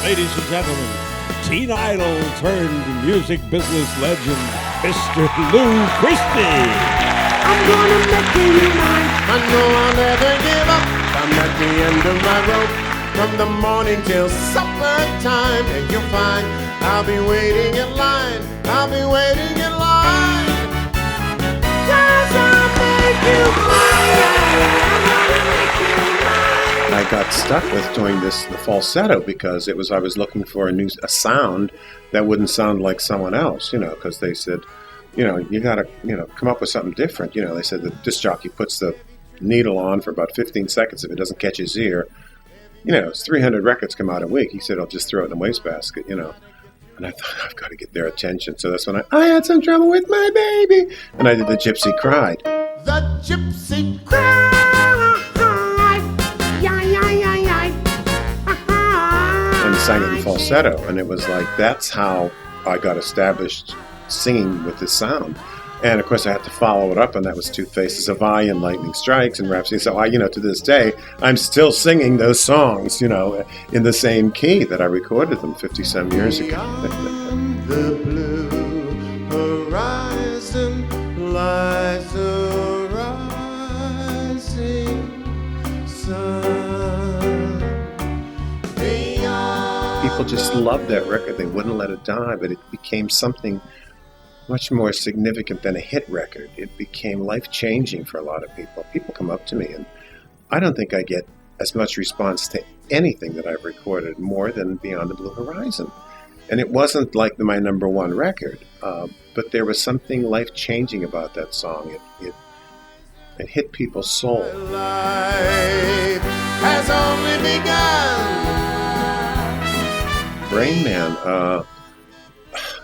Ladies and gentlemen, teen idol turned music business legend, Mr. Lou Christie. I'm gonna make you mine. I know I'll never give up. I'm at the end of my rope. From the morning till supper time. And you'll find I'll be waiting in line. I'll be waiting in line. 'Cause I'll make you mine. I got stuck with doing the falsetto because I was looking for a sound that wouldn't sound like someone else, because they said, you got to, come up with something different. They said the disc jockey puts the needle on for about 15 seconds. If it doesn't catch his ear, it's 300 records come out a week. He said, I'll just throw it in the wastebasket, And I thought, I've got to get their attention. So that's when I had some trouble with my baby. And I did the Gypsy Cried. The Gypsy Cried. And sang it in falsetto, and it was like that's how I got established singing with this sound. And of course, I had to follow it up, and that was Two Faces of I and Lightning Strikes and Rhapsody. So to this day, I'm still singing those songs, in the same key that I recorded them 50-some years ago. Beyond the blue horizon lies a rising sun. People just loved that record. They wouldn't let it die, but it became something much more significant than a hit record. It became life-changing for a lot of people. People come up to me, and I don't think I get as much response to anything that I've recorded more than Beyond the Blue Horizon. And it wasn't like my number one record, but there was something life-changing about that song. It hit people's soul. Life has only begun. Rain Man,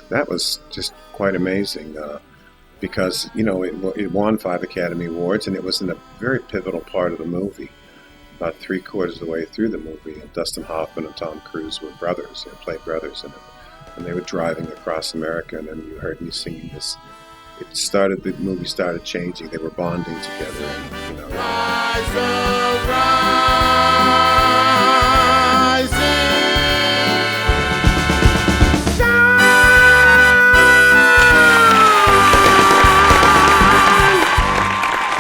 that was just quite amazing because, it won 5 Academy Awards, and it was in a very pivotal part of the movie. About 3/4 of the way through the movie, and Dustin Hoffman and Tom Cruise were brothers, played brothers in it. And they were driving across America, and then you heard me singing this. The movie started changing. They were bonding together, and,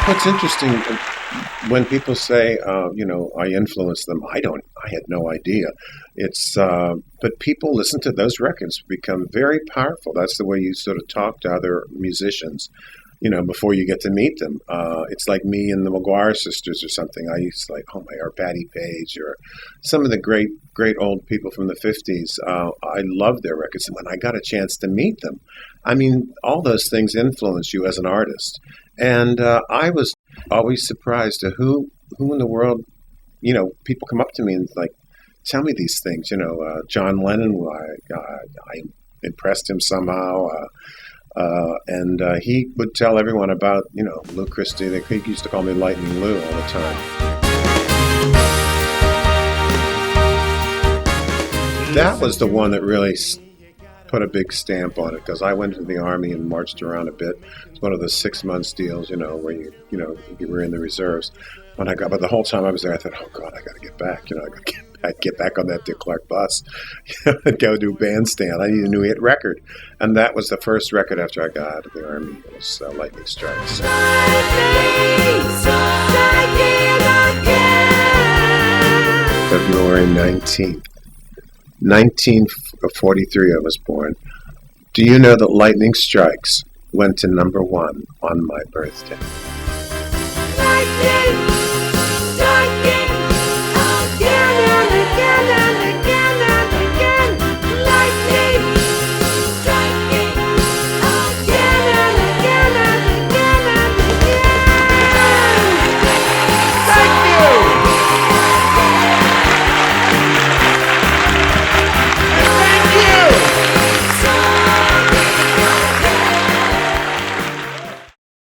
What's interesting, when people say, I influenced them, I had no idea. But people listen to those records, become very powerful. That's the way you sort of talk to other musicians, before you get to meet them. It's like me and the McGuire sisters or something. I used to or Patti Page, or some of the great, great old people from the 50s. I loved their records. And when I got a chance to meet them, all those things influence you as an artist. And I was always surprised to who in the world, people come up to me and tell me these things. John Lennon, I impressed him somehow. And he would tell everyone about, Lou Christie. He used to call me Lightning Lou all the time. That was the one that really put a big stamp on it, because I went into the Army and marched around a bit. It's one of those 6-month deals, where you were in the reserves. But the whole time I was there, I thought, oh God, I got to get back. I got to get back on that Dick Clark bus and go do Bandstand. I need a new hit record. And that was the first record after I got out of the Army. It was Lightning Strikes. February 19th. 1943 I was born. Do you know that Lightning Strikes went to number 1 on my birthday? Lightning